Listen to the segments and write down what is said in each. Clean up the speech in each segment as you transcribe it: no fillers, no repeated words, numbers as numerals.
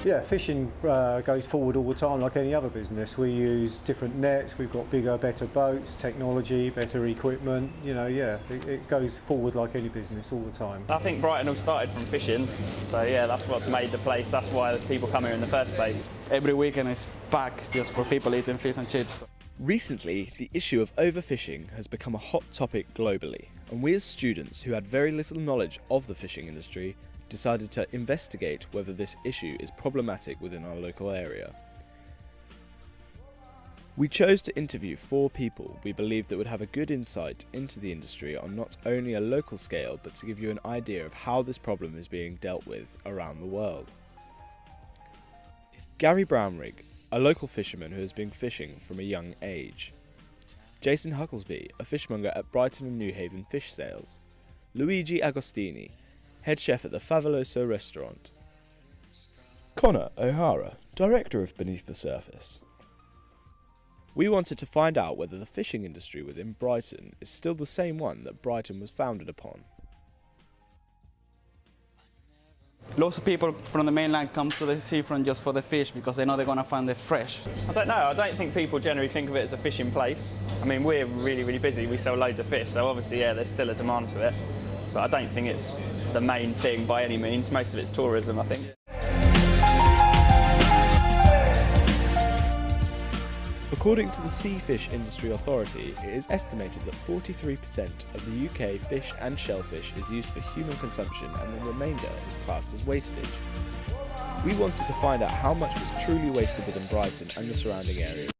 Yeah, fishing goes forward all the time like any other business. We use different nets, we've got bigger, better boats, technology, better equipment. You know, yeah, it goes forward like any business all the time. I think Brighton all started from fishing, so yeah, that's what's made the place, that's why people come here in the first place. Every weekend is packed just for people eating fish and chips. Recently, the issue of overfishing has become a hot topic globally, and we as students who had very little knowledge of the fishing industry decided to investigate whether this issue is problematic within our local area. We chose to interview 4 people we believed that would have a good insight into the industry on not only a local scale, but to give you an idea of how this problem is being dealt with around the world. Gary Brownrigg, a local fisherman who has been fishing from a young age. Jason Hucklesby, a fishmonger at Brighton and Newhaven Fish Sales. Luigi Agostini, head chef at the Favoloso restaurant. Connor O'Hara, director of Beneath the Surface. We wanted to find out whether the fishing industry within Brighton is still the same one that Brighton was founded upon. Lots of people from the mainland come to the seafront just for the fish because they know they're going to find it fresh. I don't know, I don't think people generally think of it as a fishing place. I mean, we're really busy, we sell loads of fish, so obviously, yeah, there's still a demand to it. But I don't think it's the main thing by any means. Most of it's tourism, I think. According to the Sea Fish Industry Authority, it is estimated that 43% of the UK fish and shellfish is used for human consumption and the remainder is classed as wastage. We wanted to find out how much was truly wasted within Brighton and the surrounding areas.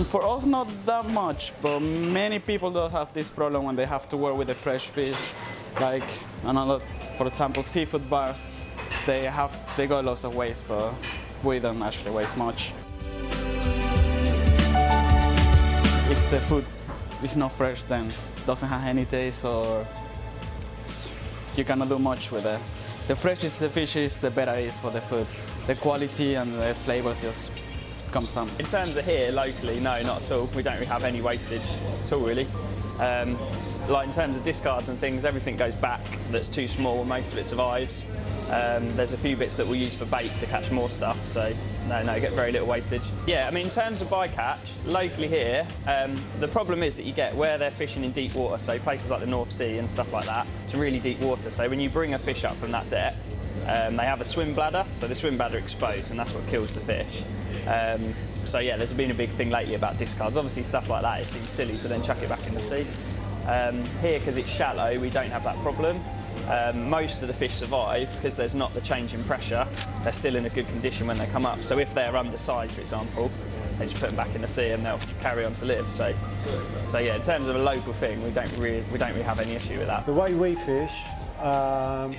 For us, not that much, but many people do have this problem when they have to work with the fresh fish. Like for example, seafood bars, they got lots of waste, but we don't actually waste much. If the food is not fresh, then it doesn't have any taste, or you cannot do much with it. The fresher the fish is, the better it is for the food. The quality and the flavours just come some. In terms of here, locally, no, not at all. We don't really have any wastage at all, really. Like in terms of discards and things, everything goes back that's too small, most of it survives. There's a few bits that we'll use for bait to catch more stuff, so no, get very little wastage. Yeah, I mean, in terms of bycatch, locally here, the problem is that you get where they're fishing in deep water, so places like the North Sea and stuff like that, it's really deep water, so when you bring a fish up from that depth, they have a swim bladder, so the swim bladder explodes and that's what kills the fish. So yeah, there's been a big thing lately about discards. Obviously stuff like that, it seems silly to then chuck it back in the sea. Here, because it's shallow, we don't have that problem. Most of the fish survive because there's not the change in pressure. They're still in a good condition when they come up. So if they're undersized, for example, they just put them back in the sea and they'll carry on to live. So yeah, in terms of a local thing, we don't really have any issue with that. The way we fish,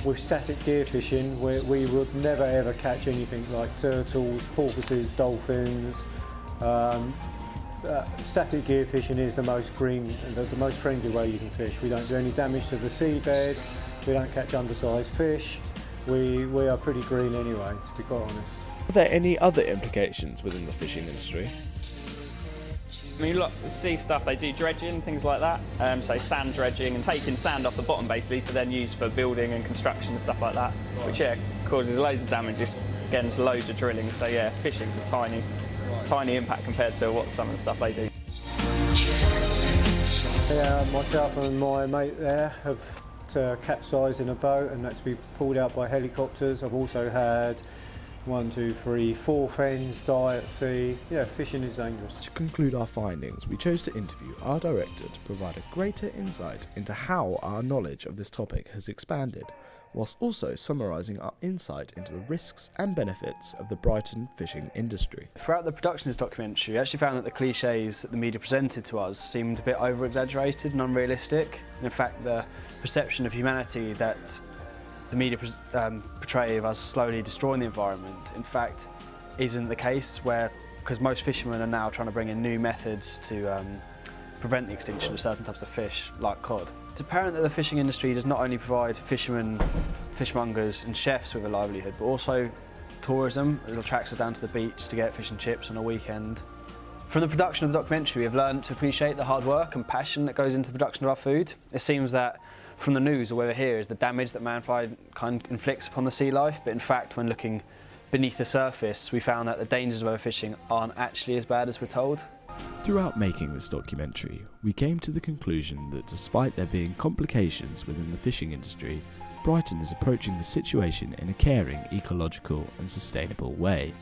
with static gear fishing, we would never ever catch anything like turtles, porpoises, dolphins. Static gear fishing is the most green, the most friendly way you can fish. We don't do any damage to the seabed, we don't catch undersized fish. We are pretty green anyway, to be quite honest. Are there any other implications within the fishing industry? I mean, look, sea stuff, they do dredging, things like that. So sand dredging and taking sand off the bottom basically to then use for building and construction and stuff like that, which yeah, causes loads of damage, just against loads of drilling. So yeah, fishing's a tiny impact compared to what some of the stuff they do. Yeah, myself and my mate there have capsized in a boat and had to be pulled out by helicopters. I've also had 1, 2, 3, 4 friends die at sea. Yeah, fishing is dangerous. To conclude our findings, we chose to interview our director to provide a greater insight into how our knowledge of this topic has expanded, whilst also summarising our insight into the risks and benefits of the Brighton fishing industry. Throughout the production of this documentary, I actually found that the cliches that the media presented to us seemed a bit over-exaggerated and unrealistic. And in fact, the perception of humanity that the media portray of us slowly destroying the environment, in fact, isn't the case, because most fishermen are now trying to bring in new methods to prevent the extinction of certain types of fish, like cod. It's apparent that the fishing industry does not only provide fishermen, fishmongers and chefs with a livelihood, but also tourism. It attracts us down to the beach to get fish and chips on a weekend. From the production of the documentary, we have learned to appreciate the hard work and passion that goes into the production of our food. It seems that from the news or whether here is the damage that mankind inflicts upon the sea life. But in fact, when looking beneath the surface, we found that the dangers of overfishing aren't actually as bad as we're told. Throughout making this documentary, we came to the conclusion that despite there being complications within the fishing industry, Brighton is approaching the situation in a caring, ecological and sustainable way.